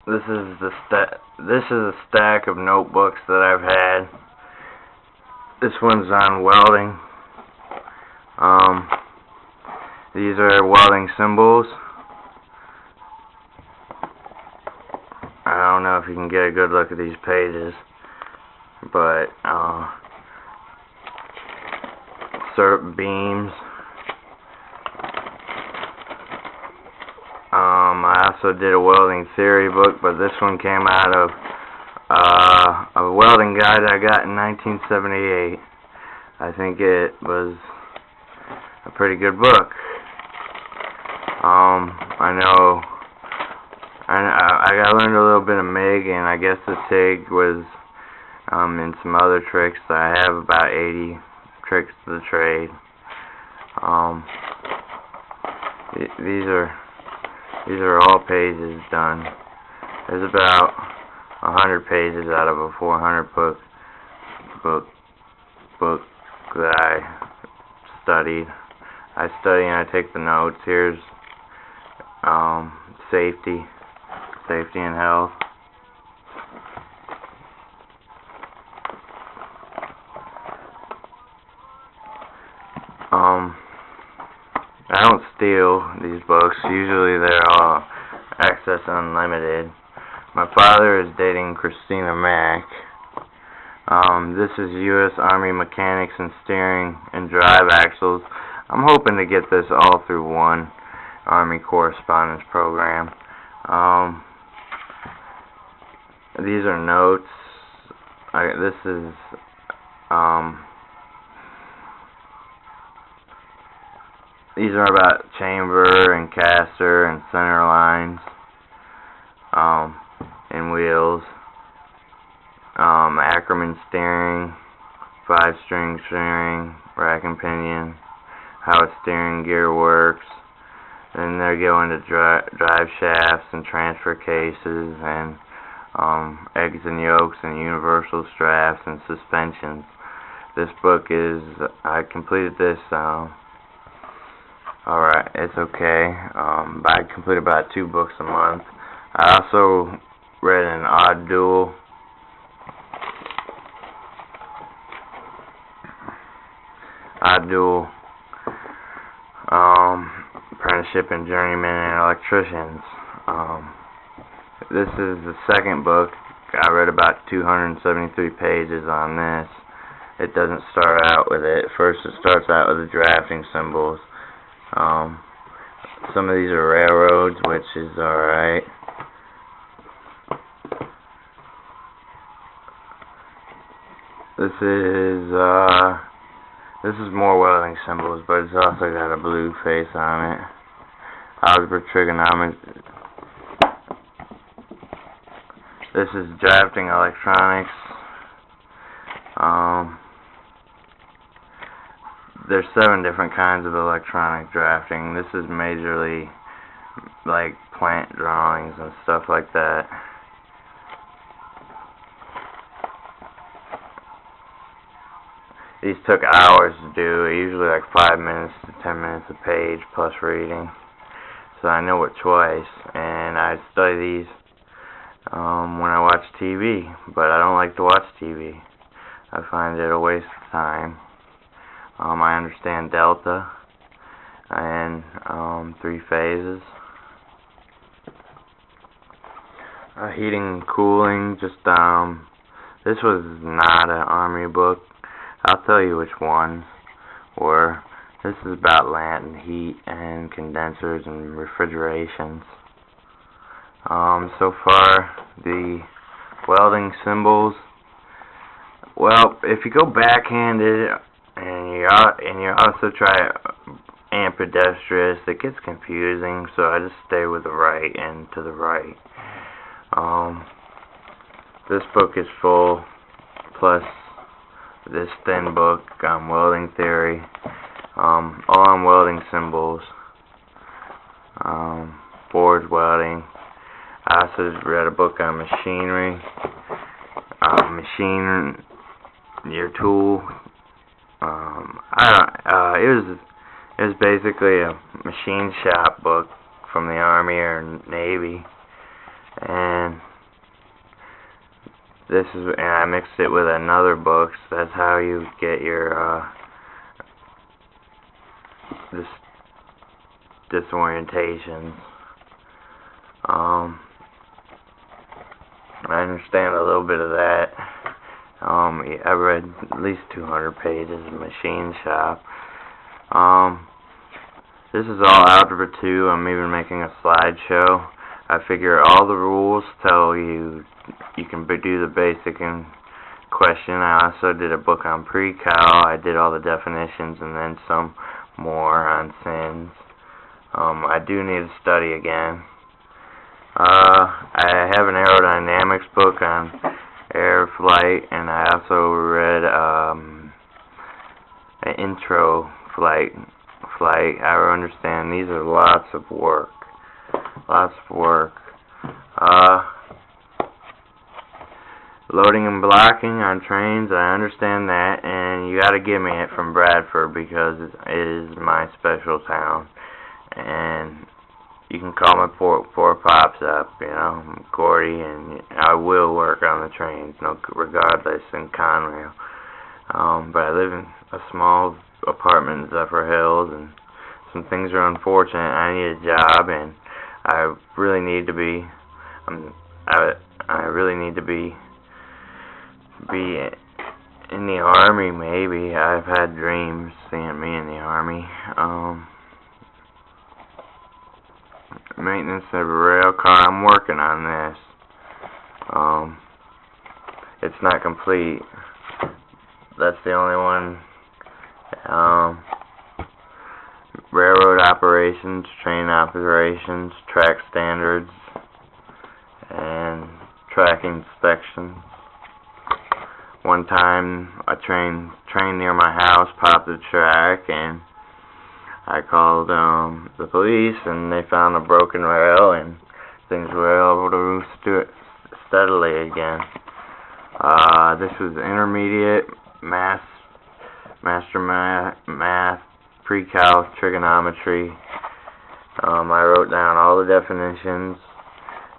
This is a stack of notebooks that I've had. This one's on welding. These are welding symbols. I don't know if you can get a good look at these pages, but CERT beams. I also did a welding theory book, but this one came out of a welding guide I got in 1978. I think it was a pretty good book. I learned a little bit of MIG, and I guess the TIG was in some other tricks. I have about 80 tricks to the trade. These are all pages done. There's about 100 pages out of a 400 book that I studied. I study and I take the notes. Here's safety and health. I don't steal these books. Usually they're all access unlimited. My father is dating Christina Mack. This is U.S. Army Mechanics and Steering and Drive Axles. I'm hoping to get this all through one Army correspondence program. These are notes. These are about chamber and caster and center lines, and wheels. Ackerman steering, 5-string steering, rack and pinion, how a steering gear works. Then they go into drive shafts and transfer cases and eggs and yolks and universal straps and suspensions. This book is, I completed this, alright, it's okay, but I complete about 2 books a month. I also read an Odd Duel. Apprenticeship in Journeymen and Electricians. This is the second book. I read about 273 pages on this. It doesn't start out with it. First it starts out with the drafting symbols. Some of these are railroads, which is alright. This is more welding symbols, but it's also got a blue face on it. Algebra, trigonometry. This is drafting electronics. There's 7 different kinds of electronic drafting. This is majorly like plant drawings and stuff like that. These took hours to do, usually like 5 minutes to 10 minutes a page plus reading. So I know it twice, and I study these when I watch TV, but I don't like to watch TV. I find it a waste of time. I understand delta and 3 phases. Heating and cooling, this was not an Army book. I'll tell you which ones were. This is about lamp and heat and condensers and refrigerations. So far, the welding symbols. Well, if you go backhanded and you also try ambidextrous, it gets confusing. So I just stay with the right and to the right. This book is full, plus this thin book on welding theory, all on welding symbols, forge welding. I also read a book on machinery, your tool. It was basically a machine shop book from the Army or Navy, and and I mixed it with another book. So that's how you get your disorientations. I understand a little bit of that. I read at least 200 pages of Machine Shop. This is all Algebra 2. I'm even making a slideshow. I figure all the rules tell you can do the basic and question. I also did a book on pre-cal. I did all the definitions and then some more on sins. I do need to study again. I have an aerodynamics book on air flight, and I also read an intro flight. I understand these are lots of work. Loading and blocking on trains, I understand that, and you gotta give me it from Bradford because it is my special town. And you can call my poor pops up, I'm Gordy, and I will work on the trains, regardless, in Conrail. But I live in a small apartment in Zephyr Hills, and some things are unfortunate. I need a job, and I really need to be. I really need to be in the Army. Maybe I've had dreams seeing me in the Army. Maintenance of a rail car. I'm working on this. It's not complete. That's the only one. Railroad operations, train operations, track standards, and track inspections. One time, a train near my house popped the track, and I called the police, and they found a broken rail, and things were able to move steadily again. This was intermediate master math, pre-cal trigonometry. I wrote down all the definitions,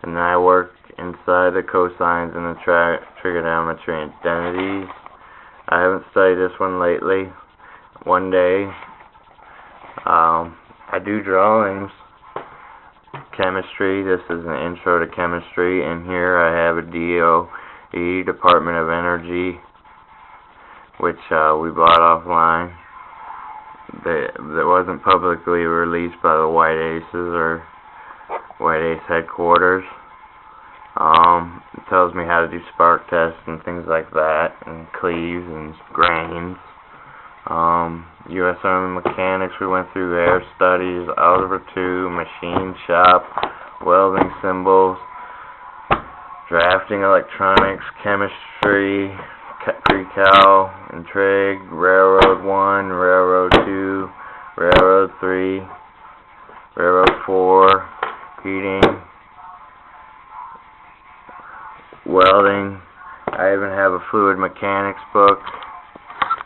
and then I worked inside the cosines and the trigonometry identities. I haven't studied this one lately. One day, I do drawings. Chemistry, this is an intro to chemistry, and here I have a DOE, Department of Energy, which we bought offline. That wasn't publicly released by the White Aces or White Ace headquarters. It tells me how to do spark tests and things like that, and cleaves and grains. U.S. Army Mechanics, we went through their studies, Algebra 2, Machine Shop, welding symbols, drafting electronics, chemistry, pre-cal and trig, Railroad 1, Railroad 2, Railroad 3, Railroad 4, heating, welding. I even have a fluid mechanics book.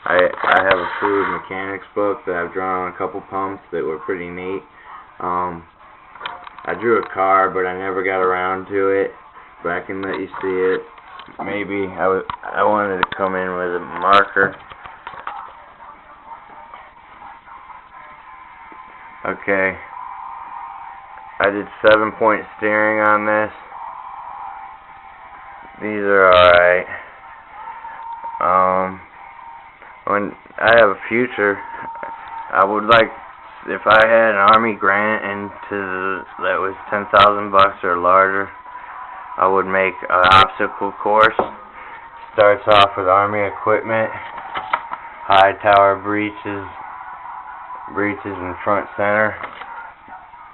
I have a fluid mechanics book that I've drawn on a couple pumps that were pretty neat. I drew a car, but I never got around to it, but I can let you see it. Maybe I wanted to come in with a marker. Okay. I did 7-point steering on this. These are alright. When I have a future, I would like, if I had an Army grant that was $10,000 or larger, I would make an obstacle course. Starts off with Army equipment, high tower breaches in front center,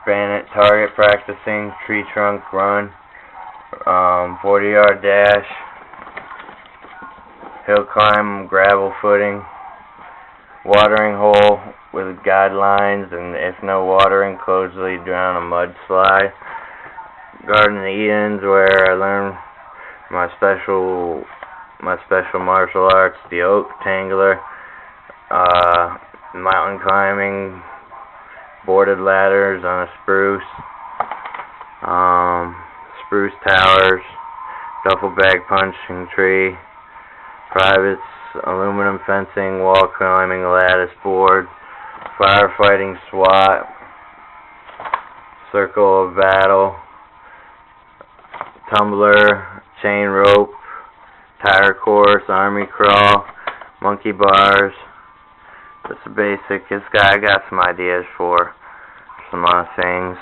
bayonet target practicing, tree trunk run, 40-yard dash, hill climb, gravel footing, watering hole with guidelines, and if no watering, close the lead down a mudslide. Garden of Edens, where I learned my special martial arts, the oak tangler, mountain climbing, boarded ladders on a spruce towers, duffel bag punching tree, privates, aluminum fencing, wall climbing, lattice board, firefighting, SWAT, circle of battle, tumbler, chain rope, tire course, army crawl, monkey bars. Just the basic. This guy, I got some ideas for some other things.